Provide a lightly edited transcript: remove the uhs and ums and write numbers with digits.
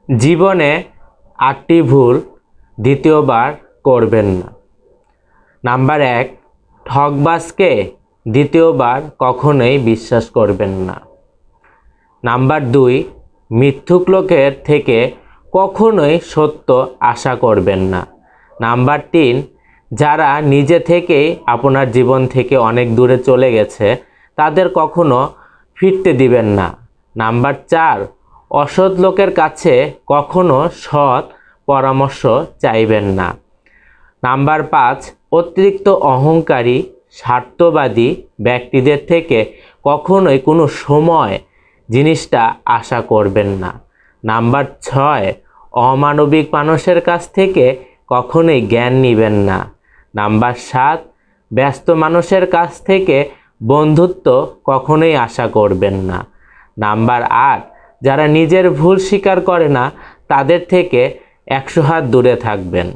জীবনে 8টি ভুল দ্বিতীয়বার করবেন না। নাম্বার 1, ঠকবাজকে দ্বিতীয়বার কখনোই বিশ্বাস করবেন না। নাম্বার 2, মিথ্যুক লোকের থেকে কখনোই সত্য আশা করবেন না। নাম্বার 3, যারা নিজে থেকেই আপনার জীবন থেকে অনেক দূরে চলে গেছে তাদের কখনো ফিরতে দিবেন না। নাম্বার 4, অসৎ লোকের কাছে কখনো সৎ পরামর্শ চাইবেন না। নাম্বার 5, অতিরিক্ত অহংকারী স্বার্থবাদী ব্যক্তিদের থেকে কখনোই কোনো সময় জিনিসটা আশা করবেন না। নাম্বার 6, অমানবিক মানুষের কাছ থেকে কখনোই জ্ঞান নেবেন না। নাম্বার 7, ব্যস্ত মানুষের কাছ থেকে বন্ধুত্ব কখনোই আশা করবেন না। নাম্বার 8, যারা নিজের ভুল স্বীকার করে না তাদের থেকে 100 হাত দূরে থাকবেন।